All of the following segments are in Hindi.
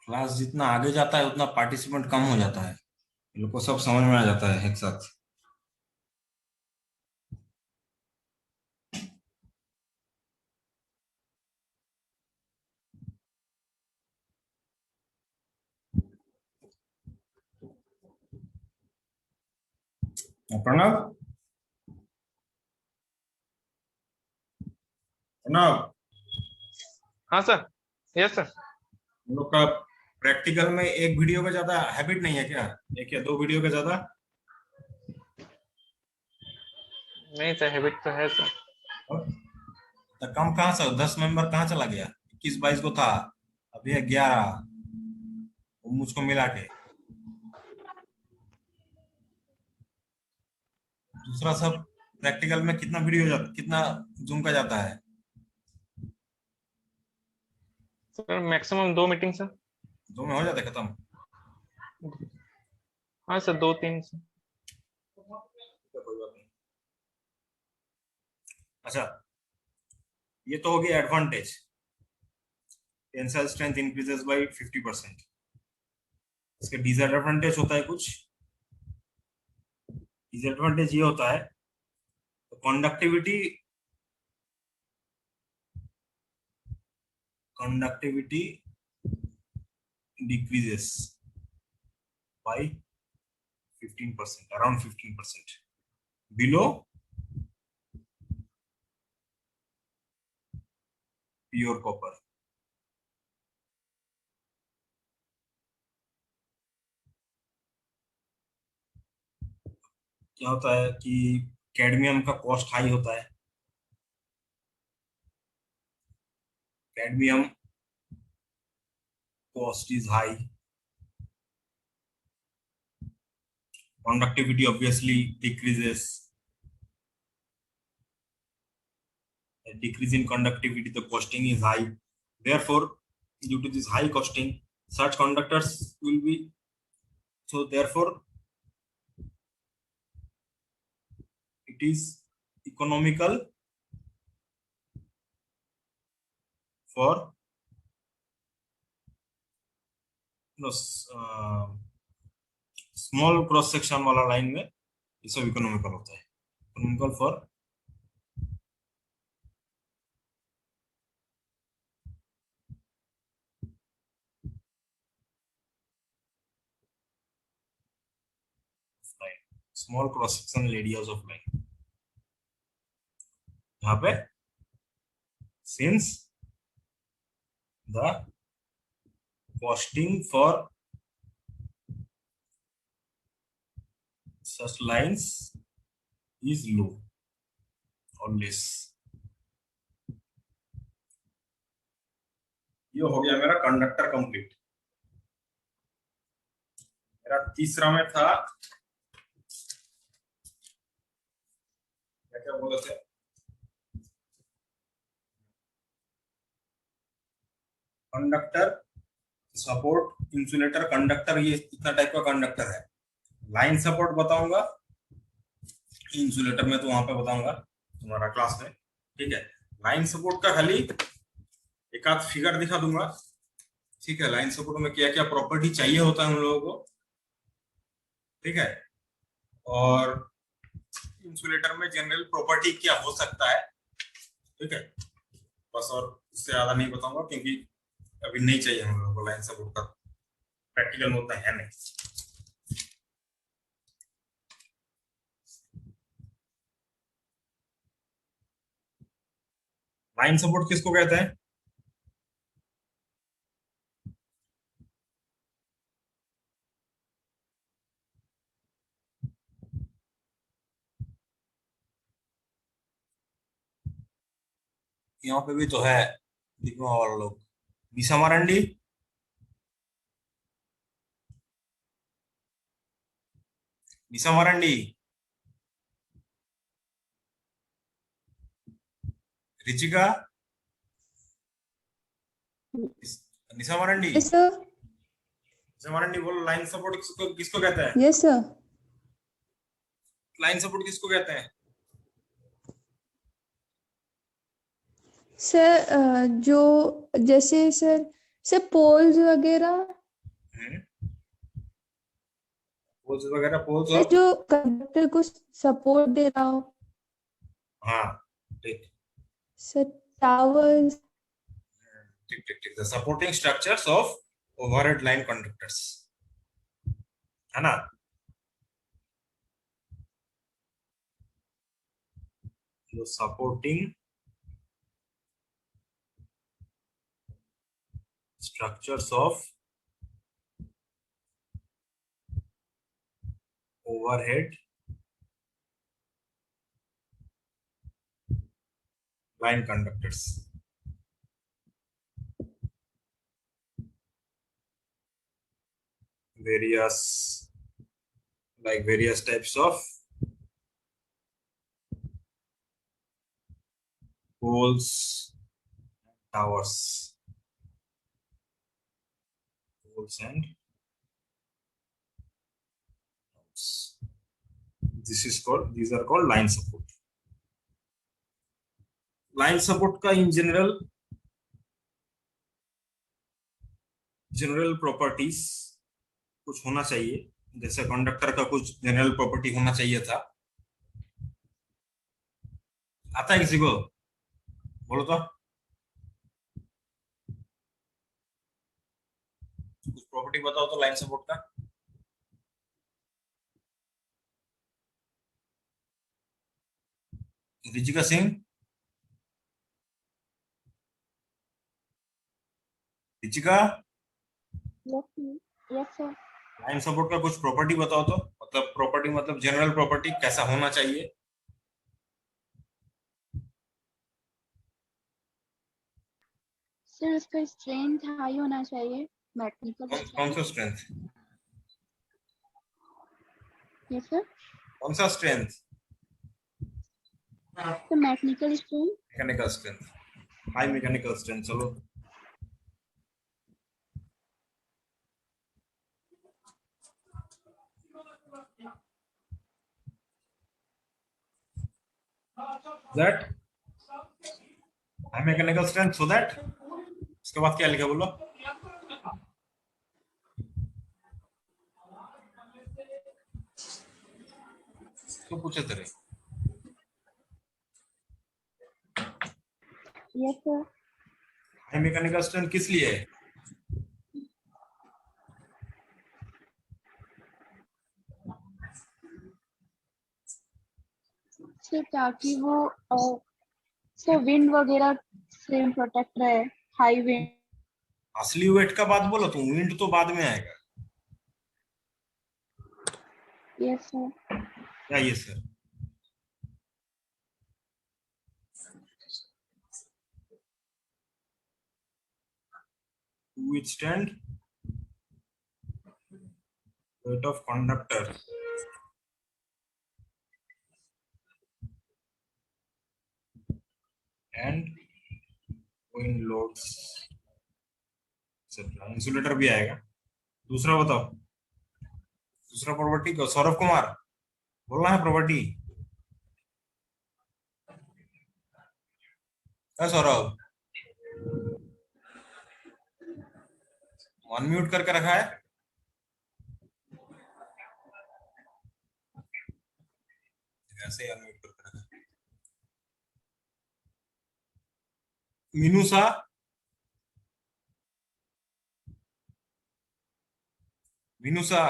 क्लास जितना आगे जाता है उतना पार्टिसिपेंट कम हो जाता है। ये लोग को सब समझ में आ जाता है एक साथ। प्रणव, प्रणव, हाँ सर। Yes sir. हम लोग का प्रैक्टिकल में एक वीडियो का ज्यादा हैबिट नहीं है क्या? एक या दो वीडियो का ज्यादा? नहीं सर, हैबिट तो है सर। और तो कम कहाँ से 10 मेंबर कहाँ चला गया? 21-22 को था, अभी है 11, मुझको मिला के। दूसरा सब प्रैक्टिकल में कितना वीडियो जाता, कितना जूम का जाता है? Sir maximum 2 meeting sir. 2 में हो जाता है खत्म? हाँ सर, 2-3 सर। कोई बात नहीं। अच्छा, ये तो हो गया advantage, tensile strength increases by 50%। इसके डिसएडवांटेज होता है कुछ? डिसएडवांटेज ये होता है, conductivity conductivity decreases by 15%, around 15% below pure copper. क्या होता है कि कैडमियम का कॉस्ट हाई होता है। Cadmium cost is high, conductivity obviously decreases. A decrease in conductivity, the costing is high. Therefore, due to this high costing, such conductors will be, so therefore it is economical for no, small cross section वाला लाइन में ये सब इकोनॉमिकल होता है, economical for line, small cross sectional areas of line. यहाँ पे since the costing for such lines is low or less। ये हो गया मेरा कंडक्टर कंप्लीट। मेरा तीसरा में था, क्या क्या बोले थे, कंडक्टर, सपोर्ट, इंसुलेटर, कंडक्टर। ये इतना टाइप का कंडक्टर है। लाइन सपोर्ट बताऊंगा, इंसुलेटर में तो वहां पे बताऊंगा तुम्हारा क्लास में, ठीक है। लाइन सपोर्ट का खाली एक आध फिगर दिखा दूंगा, ठीक है। लाइन सपोर्ट में क्या क्या प्रॉपर्टी चाहिए होता है हम लोगों को, ठीक है। और इंसुलेटर में जनरल प्रॉपर्टी क्या हो सकता है, ठीक है। बस, और इससे ज्यादा नहीं बताऊंगा क्योंकि अभी नहीं चाहिए हम लोगों को लाइन सपोर्ट का, प्रैक्टिकल में उतना है नहीं। लाइन सपोर्ट किसको कहते हैं? यहाँ पे भी तो है दिखने वाला लोग, निशा मारंडी, निशा मारंडी, रिचिका, निशा मारंडी, यस सर। निशा मारंडी बोलो, लाइन सपोर्ट किसको किसको कहते हैं? Yes sir. लाइन सपोर्ट किसको कहते हैं? सर जो जैसे सर पोल्स वगैरह पोल्स वगैरह, पोल्स सर और जो कंडक्टर को सपोर्ट दे रहा हो, हाँ ठीक सर टावर्स, ठीक ठीक ठीक, the supporting structures of overhead line conductors, है ना। जो supporting structures of overhead line conductors, various various types of poles, towers, poles and towers. These are called line support. Line support का in general properties कुछ होना चाहिए, जैसे कंडक्टर का कुछ जनरल प्रॉपर्टी होना चाहिए था। आता है किसी को? बोलो तो कुछ प्रॉपर्टी बताओ तो लाइन सपोर्ट का। Richika Singh, Richika, yes sir. Line support का कुछ प्रॉपर्टी बताओ तो, मतलब प्रॉपर्टी मतलब जनरल प्रॉपर्टी कैसा होना चाहिए। सर उसका स्ट्रेंथ हाई होना चाहिए, मैकेनिकल कौन सा स्ट्रेंथ? Yes sir. कौन सा स्ट्रेंथ? तो mechanical strength, mechanical strength, high mechanical strength. चलो that high mechanical strength so that, इसके बाद क्या लिखा बोलो? तो पूछे तेरे। Yes sir. High mechanical strength किस लिए है? सर ताकि वो सर विंड वगैरह से प्रोटेक्ट रहे, हाई विंड। असली वेट का बात बोलो तुम, विंड तो बाद में आएगा। Yes sir. क्या ये sir? To withstand weight of conductor and wind loads etc. Insulator भी आएगा। दूसरा बताओ, दूसरा प्रॉपर्टी को सौरभ कुमार बोलना है प्रॉपर्टी। सौरभ अनम्यूट करके रखा है? ऐसे अनम्यूट करके रखा है। मीनूसा, मीनूसा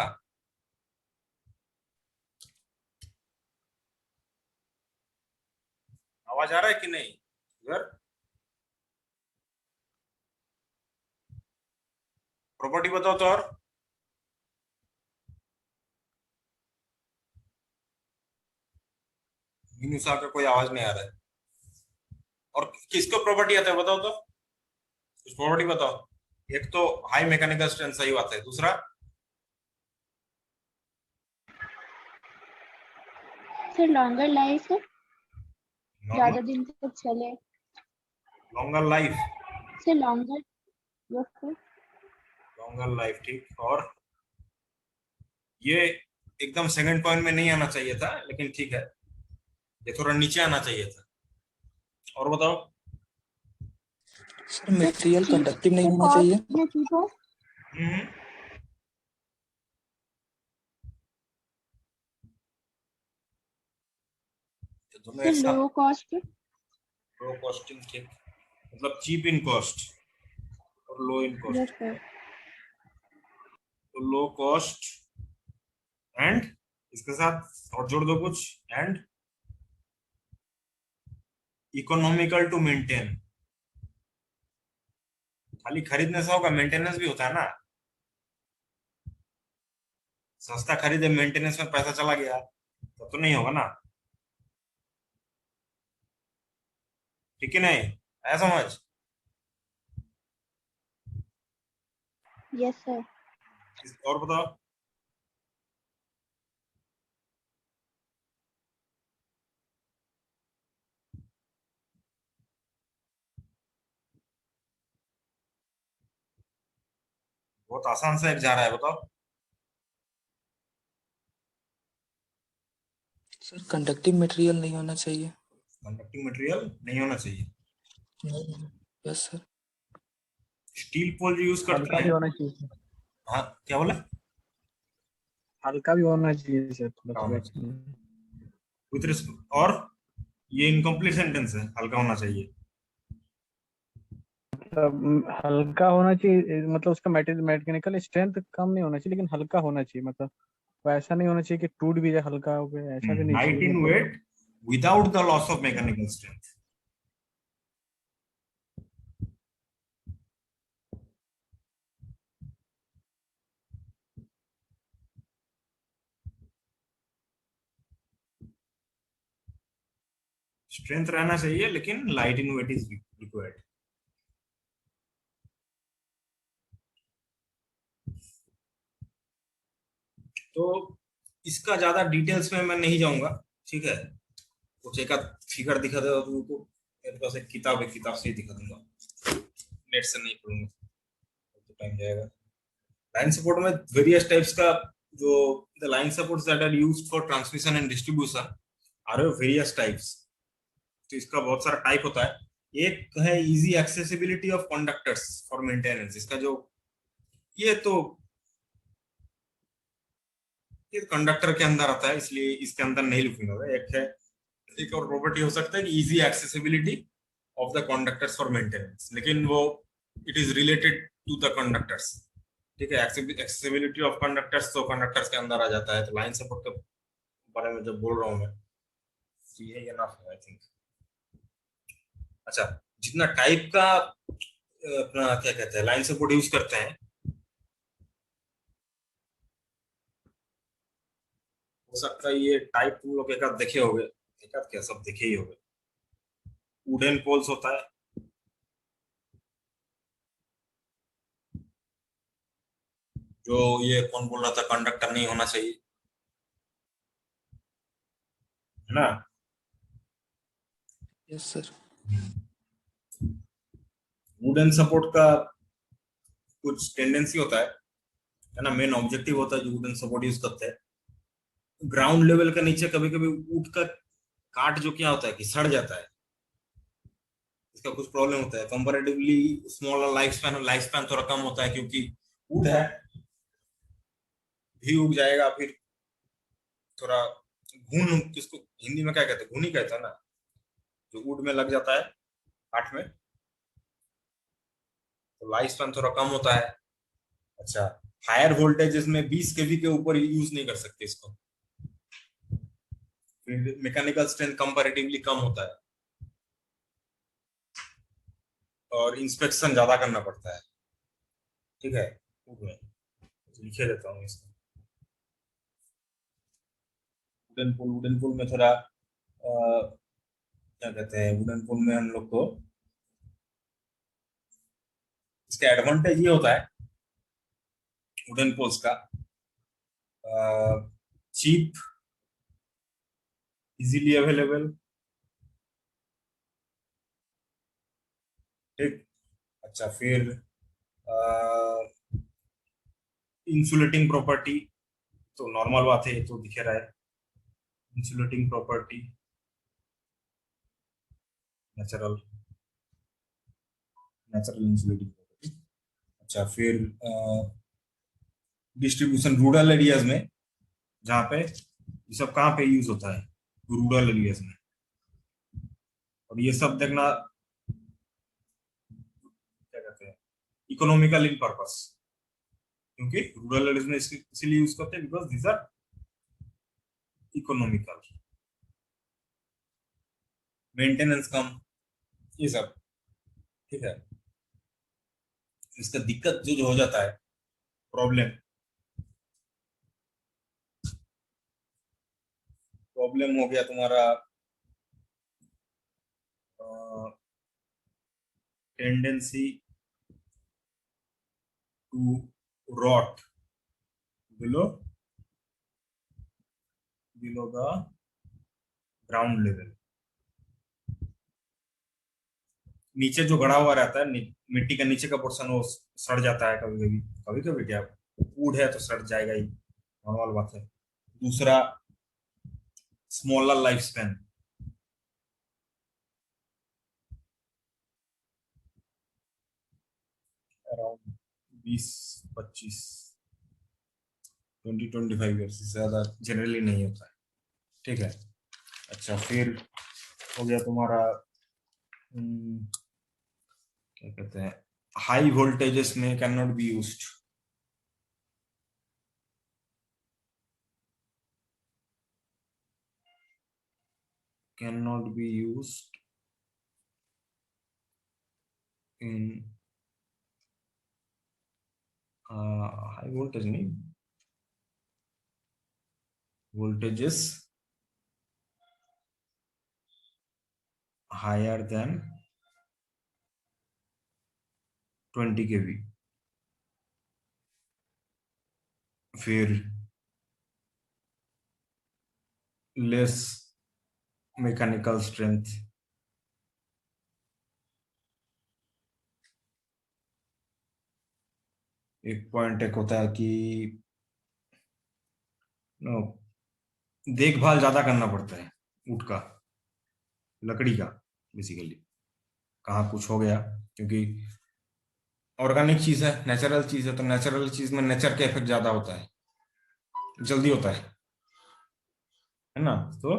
आवाज आ रहा है कि नहीं? इधर प्रॉपर्टी बताओ तो। और मीनूसा का कोई आवाज नहीं आ रहा है। और किसको प्रॉपर्टी आता है बताओ तो, कुछ प्रॉपर्टी बताओ। एक तो हाई मैकेनिकल स्ट्रेंथ, सही बात है। दूसरा सर लॉन्गर लाइफ, ज्यादा दिन तक चले। Longer life, sir longer, yes sir. Longer life ठीक। और ये एकदम सेकंड पॉइंट में नहीं आना चाहिए था, लेकिन ठीक है, ये थोड़ा नीचे आना चाहिए था। और बताओ। सर मटेरियल कंडक्टिव नहीं होना चाहिए। हम्म दोनों एक साथ। लो कॉस्ट, लो कॉस्टिंग, ठीक, मतलब चीप इन कॉस्ट और लो इन यस कॉस्ट। सर, तो लो कॉस्ट एंड इसके साथ और जोड़ दो कुछ, एंड इकोनॉमिकल टू मेंटेन। खाली खरीदने से होगा, मेंटेनेंस भी होता है ना। सस्ता खरीदे, मेंटेनेंस में पैसा चला गया तो नहीं होगा ना, ठीक है नहीं, आया समझ? Yes sir. और बताओ। बहुत आसान सा एक जा रहा है, बताओ। सर कंडक्टिंग मटेरियल नहीं होना चाहिए। कंडक्टिंग मटेरियल नहीं होना चाहिए। Yes sir. स्टील पोल यूज करते हल्का भी हैं। होना चाहिए सर। हाँ, क्या बोला? हल्का भी होना चाहिए सर, थोड़ा होना सा। विथ और ये इनकम्प्लीट सेंटेंस है, हल्का होना चाहिए। मतलब हल्का होना चाहिए, मतलब उसका मैकेनिकल स्ट्रेंथ कम नहीं होना चाहिए, लेकिन हल्का होना चाहिए। मतलब वो ऐसा नहीं होना चाहिए कि टूट भी जाए, हल्का हो गया, ऐसा भी नहीं लाइट चाहिए। इन मतलब weight without the loss of mechanical strength. Strength रहना चाहिए लेकिन light in weight is required. तो इसका ज्यादा डिटेल्स में मैं नहीं जाऊंगा, ठीक है। कुछ एक आध फिगर दिखा दे तुमको, मेरे पास एक किताब है, किताब से ही दिखा दूंगा, नेट से नहीं पढ़ूंगा तो टाइम जाएगा। लाइन सपोर्ट में वेरियस टाइप्स का, जो the line supports that are used for transmission and distribution are various types. तो इसका बहुत सारा टाइप होता है। एक है easy accessibility of conductors for maintenance. इसका जो ये तो ये कंडक्टर के अंदर आता है, इसलिए इसके अंदर नहीं लिखूंगा। एक है, एक और प्रॉपर्टी हो सकता है कि easy accessibility of the conductors for maintenance, लेकिन वो it is related to the conductors, ठीक है। एक्सेसिबिलिटी ऑफ कंडक्टर्स तो कंडक्टर्स के अंदर आ जाता है। तो लाइन सपोर्ट के बारे में जब बोल रहा हूँ मैं, ये ना आई थिंक। अच्छा, जितना टाइप का अपना क्या कहते हैं लाइन सपोर्ट यूज करते हैं, हो सकता है ये टाइप तुम लोग एक आध देखे होंगे, एक आध क्या, सब देखे ही होंगे। वुडन पोल्स होता है, जो ये कौन बोल रहा था कंडक्टर नहीं होना चाहिए, है ना। Yes sir. वुडन सपोर्ट का कुछ टेंडेंसी होता है ना, मेन ऑब्जेक्टिव होता है जो वुडन सपोर्ट यूज करते हैं। ग्राउंड लेवल के नीचे कभी कभी वुड का काट जो क्या होता है कि सड़ जाता है, इसका कुछ प्रॉब्लम होता है। कंपैरेटिवली स्मॉलर लाइफ स्पैन थोड़ा कम होता है, क्योंकि वुड है, भी उग जाएगा, फिर थोड़ा घुन, किसको हिंदी में क्या कहते हैं, घुनी कहता है ना, जो वुड में लग जाता है काट में, तो लाइफ स्पैन थोड़ा कम होता है। अच्छा, हायर वोल्टेजेस में 20 केवी के ऊपर यूज नहीं कर सकते इसको, फिर मैकेनिकल स्ट्रेंथ कंपैरेटिवली कम होता है और इंस्पेक्शन ज्यादा करना पड़ता है, ठीक है। लिखे देता हूँ इसको। वुडन पुल में थोड़ा क्या कहते हैं, वुडन पुल में हम लोग को इसका एडवांटेज ये होता है वुडन पोल्स का, चीप, इजीली अवेलेबल, ठीक। अच्छा, फिर इंसुलेटिंग प्रॉपर्टी, तो नॉर्मल बात है, तो दिखे रहा है insulating property, natural insulating property. अच्छा, फिर डिस्ट्रीब्यूशन रूरल एरियाज में, जहाँ पे ये सब कहाँ पे यूज होता है, रूरल एरियाज में, और ये सब देखना क्या कहते हैं, इकोनॉमिकल इन पर्पस, क्योंकि रूरल एरिया में इसीलिए यूज करते हैं because these are economical, maintenance कम, ये सब। ठीक है, इसका दिक्कत जो हो जाता है, प्रॉब्लम हो गया तुम्हारा tendency to rot below the ground level. नीचे जो गड़ा हुआ रहता है, मिट्टी का नीचे का पोर्शन वो सड़ जाता है कभी कभी क्या, वुड है तो सड़ जाएगा ही, नॉर्मल बात है। दूसरा, smaller life span, around 20-25 20-25 years से ज्यादा जनरली नहीं होता है। ठीक है, अच्छा फिर हो गया तुम्हारा क्या कहते हैं, हाई वोल्टेजेस में can not be used, cannot be used in high voltage नहीं, voltages higher than 20 kV। फिर less mechanical strength, एक पॉइंट एक होता है कि देखभाल ज्यादा करना पड़ता है ऊट का, लकड़ी का, बेसिकली कहाँ कुछ हो गया, क्योंकि ऑर्गेनिक चीज है, नेचुरल चीज है, तो नेचुरल चीज में नेचर के इफेक्ट ज्यादा होता है, जल्दी होता है ना। तो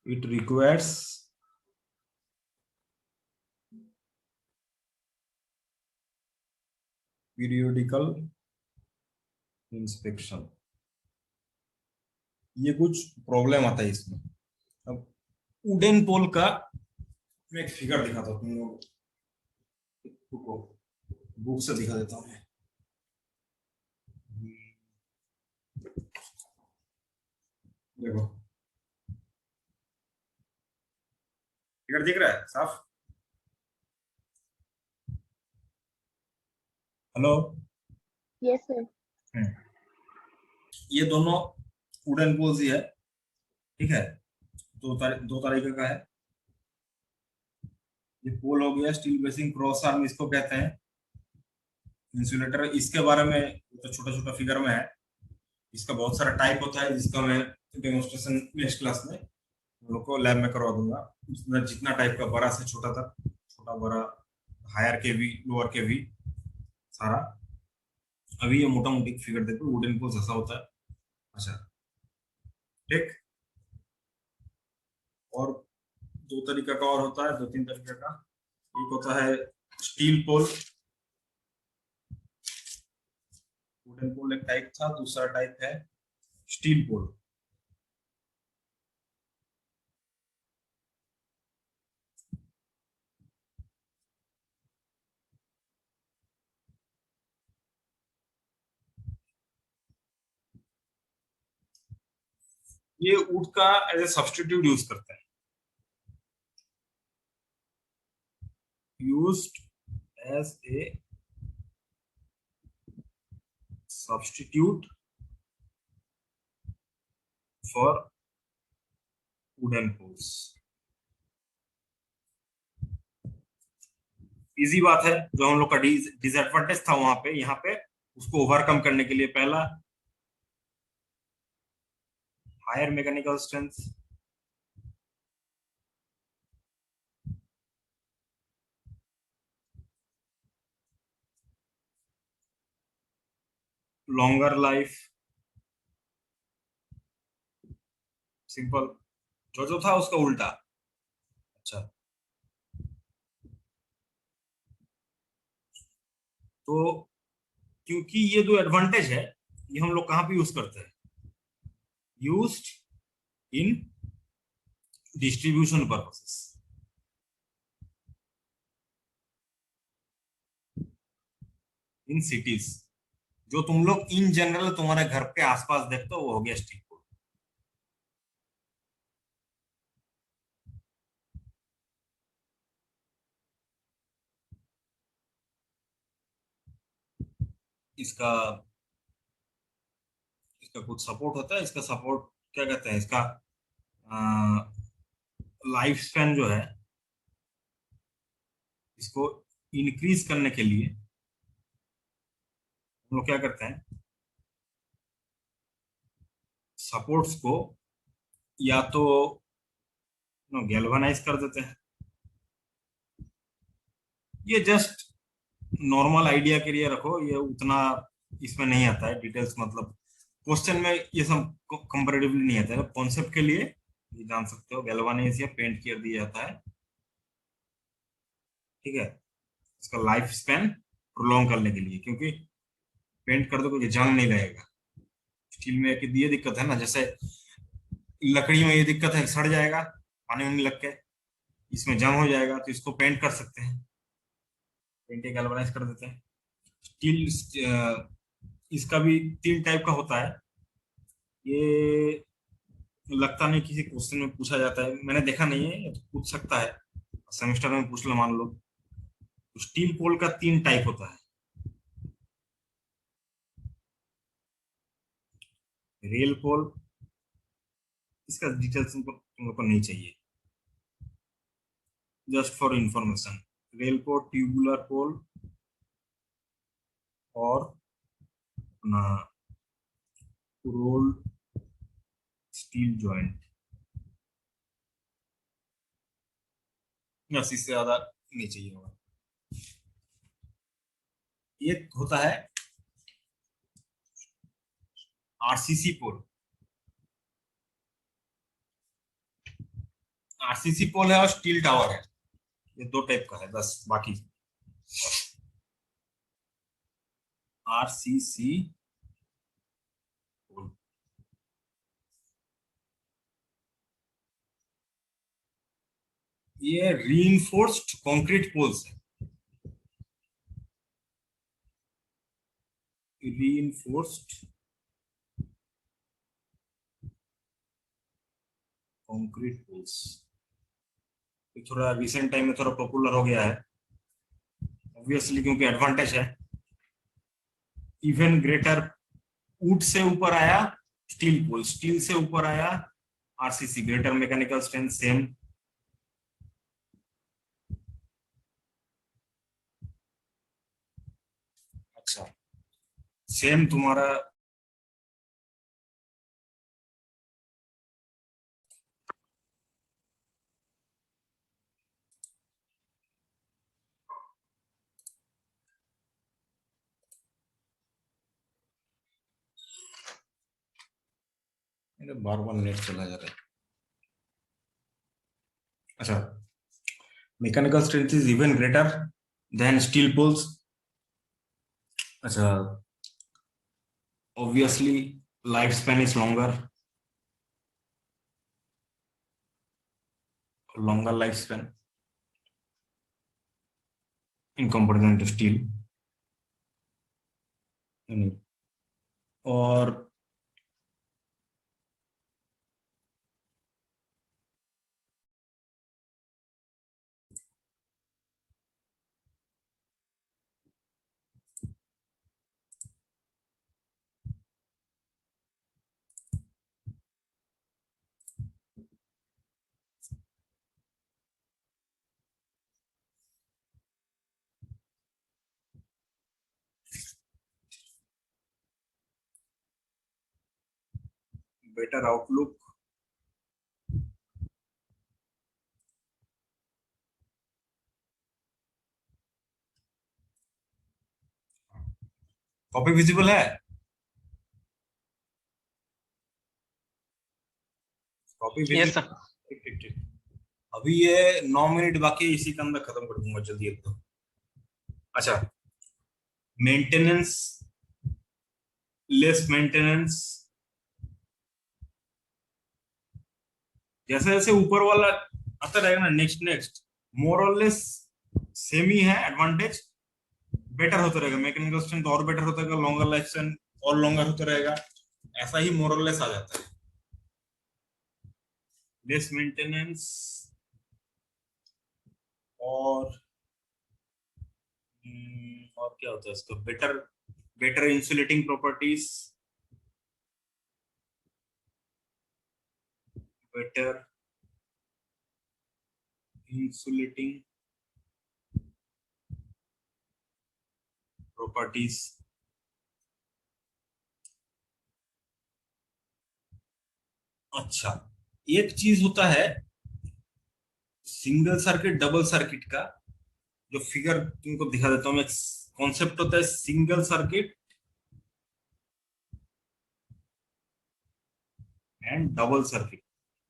इट रिक्वायर्स पीरियोडिकल इंस्पेक्शन। ये कुछ प्रॉब्लम आता है इसमें। अब वुडन पोल का मैं एक फिगर दिखाता हूँ तुम लोगों को, बुक से दिखा देता हूँ मैं। देखो फिगर दिख रहा है साफ? हेलो? Yes sir. ये दोनों वुडन पोल्स ही है, ठीक है, दो तरीके का है। ये पोल हो गया स्टील बेसिंग क्रॉस आर्म, इसको कहते हैं इंसुलेटर। इसके बारे में तो छोटा छोटा फिगर में है, इसका बहुत सारा टाइप होता है, जिसका मैं डेमोन्स्ट्रेशन नेक्स्ट क्लास में हम लोग को लैब में करवा दूंगा। उसमें जितना टाइप का, बड़ा से छोटा तक, छोटा बड़ा, हायर के भी, लोअर के भी, सारा। अभी ये मोटा मोटी फिगर देखो, वुडन पोल्स ऐसा होता है। अच्छा ठीक, और दो तरीका का और होता है, 2-3 तरीके का। एक होता है स्टील पोल, वुडन पोल एक टाइप था, दूसरा टाइप है स्टील पोल। ये वुड का एज ए सब्स्टिट्यूट यूज करते हैं, used as a substitute for wooden poles. Easy बात है, जो हम लोग का डिसएडवांटेज था वहां पे, यहाँ पे उसको ओवरकम करने के लिए पहला higher mechanical strength, longer life, simple, जो था उसका उल्टा। अच्छा, तो क्योंकि ये जो एडवांटेज है ये हम लोग कहाँ पे यूज करते हैं, used in distribution purposes, in cities. जो तुम लोग इन जनरल तुम्हारे घर के आसपास देखते हो वो हो गया स्ट्रीट फूड। इसका इसका कुछ सपोर्ट होता है, इसका सपोर्ट क्या कहते हैं, इसका लाइफ स्पैन जो है इसको इंक्रीज करने के लिए हम लोग क्या करते हैं, सपोर्ट्स को या तो गैल्वेनाइज कर देते हैं। ये जस्ट नॉर्मल आइडिया के लिए रखो, ये उतना इसमें नहीं आता है डिटेल्स, मतलब क्वेश्चन में ये सब कंपैरेटिवली नहीं आता है। कॉन्सेप्ट के लिए ये जान सकते हो, गैल्वेनाइज या पेंट कर दिया जाता है, ठीक है, इसका लाइफ स्पैन प्रोलॉन्ग करने के लिए, क्योंकि पेंट कर दो तो ये जंग नहीं लगेगा। स्टील में ये दिक्कत है ना, जैसे लकड़ी में ये दिक्कत है, सड़ जाएगा पानी में लग के, इसमें जंग हो जाएगा, तो इसको पेंट कर सकते हैं, पेंट गैल्वेनाइज कर देते हैं। स्टील इसका भी 3 टाइप का होता है, ये लगता नहीं किसी क्वेश्चन में पूछा जाता है, मैंने देखा नहीं है, ये तो पूछ सकता है, सेमेस्टर में पूछ लो मान लो। तो स्टील पोल का 3 टाइप होता है, रेल पोल, इसका डिटेल्स तुम लोग को नहीं चाहिए, just for information. Rail pole, tubular pole और अपना रोल स्टील जॉइंट, बस इससे ज्यादा नहीं चाहिए होगा। एक होता है आरसीसी पोल, आरसीसी पोल है और स्टील टावर है, ये 2 टाइप का है बस, बाकी आरसीसी पोल। ये रीइंफोर्स्ड कंक्रीट पोल्स है, रीइंफोर्स्ड कंक्रीट पोल्स, थोड़ा रिसेंट टाइम में थोड़ा पॉपुलर हो गया है ऑब्वियसली, क्योंकि एडवांटेज है। इवन ग्रेटर, वुड से ऊपर आया स्टील पोल, स्टील से ऊपर आया RCC, greater mechanical strength same. अच्छा, सेम तुम्हारा बार बार नेट चला जा रहा है। अच्छा, mechanical strength is even greater than steel poles. अच्छा, obviously lifespan is longer lifespan in comparison to steel, और better outlook, कॉपी विजिबल है, कॉपी यस सर। ठीक ठीक ठीक। अभी ये 9 मिनट बाकी है, इसी के अंदर खत्म कर दूंगा जल्दी एकदम। अच्छा, मेंटेनेंस, लेस मेंटेनेंस, जैसे जैसे ऊपर वाला आता रहेगा ना, नेक्स्ट नेक्स्ट मोर और लेस सेम ही है, एडवांटेज बेटर होता रहेगा, मैकेनिकल स्ट्रेंथ और बेटर होता रहेगा, लॉन्गर लाइफ स्पैन और लॉन्गर होता रहेगा, ऐसा ही मोर और लेस आ जाता है। लेस मेंटेनेंस और क्या होता है इसका, better better insulating properties, better insulating properties. अच्छा, एक चीज होता है सिंगल सर्किट डबल सर्किट का, जो फिगर तुमको दिखा देता हूं मैं। कॉन्सेप्ट होता है single circuit and double circuit.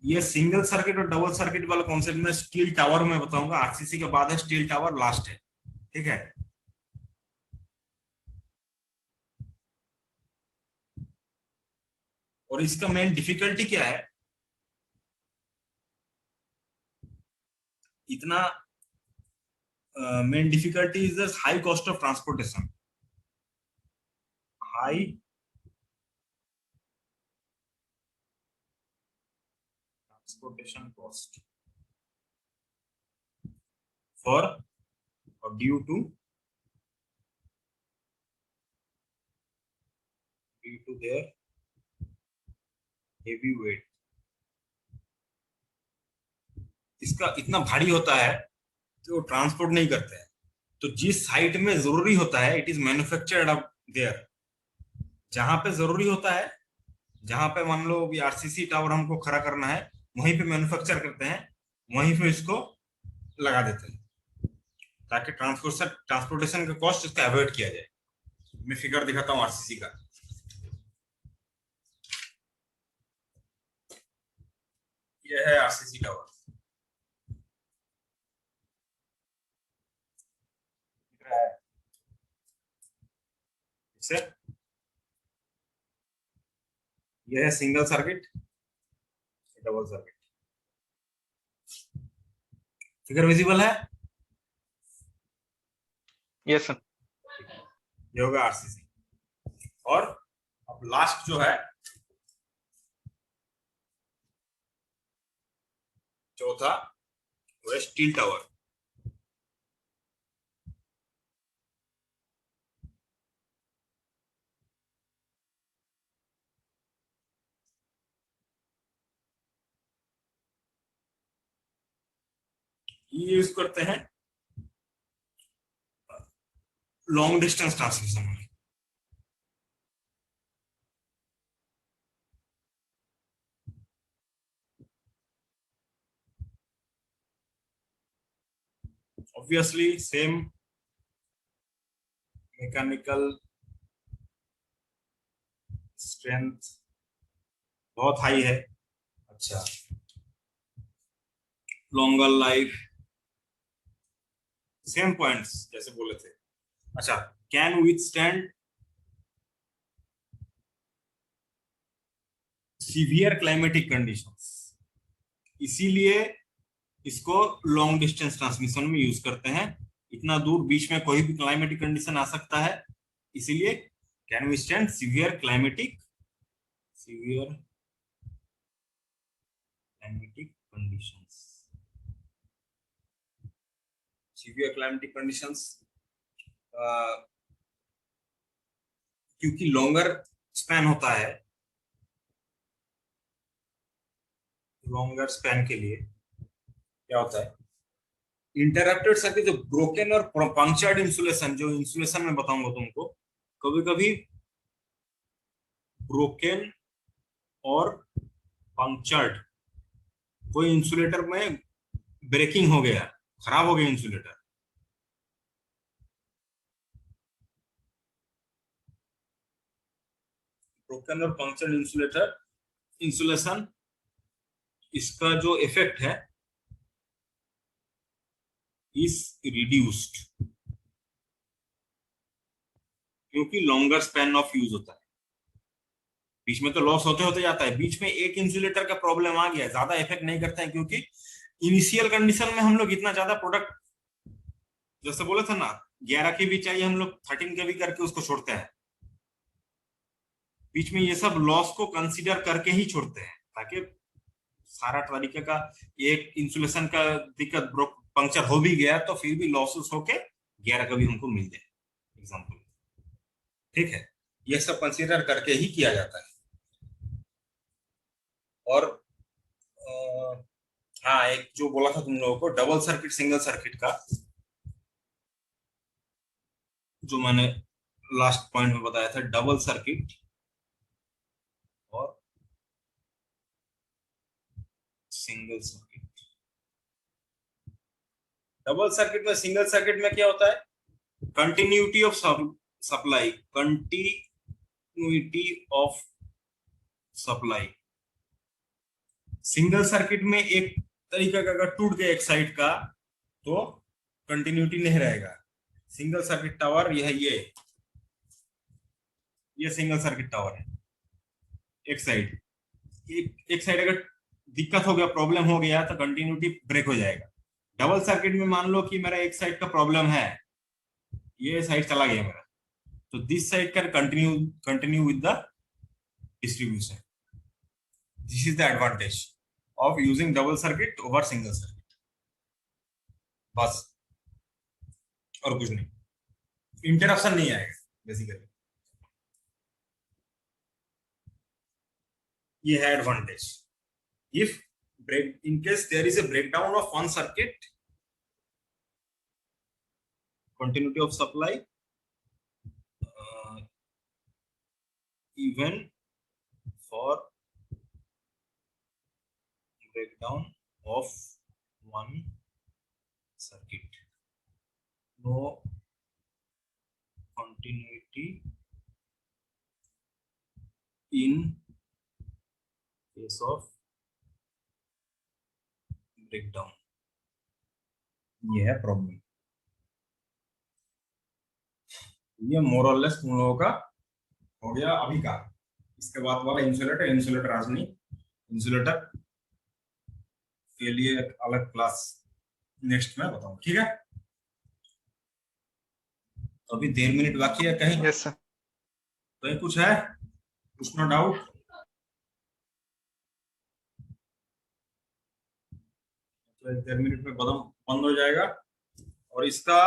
ये सिंगल सर्किट और डबल सर्किट वाला कॉन्सेप्ट में स्टील टावर में बताऊंगा, आरसीसी के बाद है स्टील टावर, लास्ट है, ठीक है। और इसका मेन डिफिकल्टी क्या है, इतना main difficulty is the high cost of transportation, high transportation cost for और due to their heavy weight. इसका इतना भारी होता है कि वो ट्रांसपोर्ट नहीं करते हैं, तो जिस साइट में जरूरी होता है it is manufactured up there. जहां पे जरूरी होता है, जहां पे मान लो भी आरसीसी टावर हमको खड़ा करना है, वहीं पे मैन्युफैक्चर करते हैं, वहीं पे इसको लगा देते हैं, ताकि ट्रांसपोर्टेशन का कॉस्ट इसका अवॉइड किया जाए। मैं फिगर दिखाता हूँ आरसीसी का। यह है आरसीसी टावर, यह है single circuit, double circuit. Figure visible है? Yes sir. ये होगा आरसीसी। और अब लास्ट जो है चौथा, वो है स्टील टावर। ये यूज करते हैं लॉन्ग डिस्टेंस ट्रांसमिशन में। ऑब्वियसली सेम मैकेनिकल स्ट्रेंथ बहुत हाई है। अच्छा, लॉन्गर लाइफ, सेम पॉइंट्स जैसे बोले थे। अच्छा, can withstand severe climatic conditions, इसीलिए इसको लॉन्ग डिस्टेंस ट्रांसमिशन में यूज करते हैं। इतना दूर बीच में कोई भी क्लाइमेटिक कंडीशन आ सकता है, इसीलिए can withstand severe climatic conditions. Severe climatic conditions क्योंकि लॉन्गर स्पैन होता है, लॉन्गर स्पैन के लिए क्या होता है, इंटरप्टेड सर्किट, जो ब्रोकन और पंक्चर्ड इंसुलेशन, जो इंसुलेशन में बताऊंगा तुमको, कभी कभी ब्रोकन और पंक्चर्ड, कोई इंसुलेटर में ब्रेकिंग हो गया, खराब हो गया इंसुलेटर, ब्रोकन और पंक्चर्ड इंसुलेशन, इसका जो इफेक्ट है is reduced क्योंकि लॉन्गर स्पैन ऑफ यूज होता है, बीच में तो लॉस होते होते जाता है। बीच में एक इंसुलेटर का प्रॉब्लम आ गया, ज्यादा इफेक्ट नहीं करता है, क्योंकि इनिशियल कंडीशन में हम लोग इतना ज्यादा प्रोडक्ट, जैसे बोले थे ना 11 के भी चाहिए, हम लोग 13 के भी करके उसको छोड़ते हैं। बीच में ये सब लॉस को कंसीडर करके ही छोड़ते हैं, ताकि सारा तरीके का एक इंसुलेशन का दिक्कत पंक्चर हो भी गया तो फिर भी लॉसेस होके 11 का भी हमको मिल जाए एग्जाम्पल। ठीक है, ये सब कंसीडर करके ही किया जाता है। और हाँ, एक जो बोला था तुम लोगों को डबल सर्किट सिंगल सर्किट का, जो मैंने लास्ट पॉइंट में बताया था, डबल सर्किट और सिंगल सर्किट। डबल सर्किट में, सिंगल सर्किट में क्या होता है, continuity of supply, continuity of supply. Single circuit में एक तरीका का अगर टूट गया एक साइड का तो कंटिन्यूटी नहीं रहेगा। सिंगल सर्किट टावर यह है, ये सिंगल सर्किट टावर है। एक साइड अगर दिक्कत हो गया, प्रॉब्लम हो गया तो कंटिन्यूटी ब्रेक हो जाएगा। डबल सर्किट में मान लो कि मेरा एक साइड का प्रॉब्लम है, ये साइड चला गया मेरा, तो this side can continue with the distribution. This is the advantage of using double circuit over single circuit, बस और कुछ नहीं, इंटरप्शन नहीं आएगा बेसिकली, ये है advantage. If in case there is a breakdown of one circuit, continuity of supply, even for breakdown of one circuit, no continuity in case of breakdown. ये है प्रॉब्लम। ये मोरलेस तुम लोगों का हो गया अभी का। इसके बाद वाला इंसुलेटर आज नहीं, इंसुलेटर के लिए अलग क्लास नेक्स्ट में बताऊं, ठीक है। तो अभी 1.5 मिनट बाकी है, कहीं यस सर। कहीं कुछ है, कुछ नो डाउट? तो 1.5 मिनट में बंद हो जाएगा, और इसका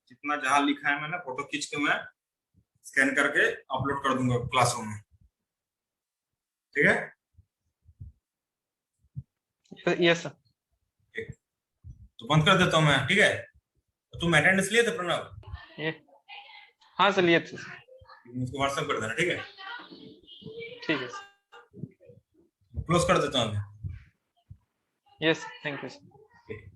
जितना जहां लिखा है मैंने फोटो खींच के मैं स्कैन करके अपलोड कर दूंगा क्लासरूम में, ठीक है। Yes sir. तो बंद कर देता हूं मैं, ठीक है। तो तुम अटेंडेंस लिए थे प्रणव? हाँ सर लिए थे। मुझको व्हाट्सएप कर देना, ठीक है। ठीक है सर। क्लोज कर देता हूं मैं। Yes thank you sir. ठीक है।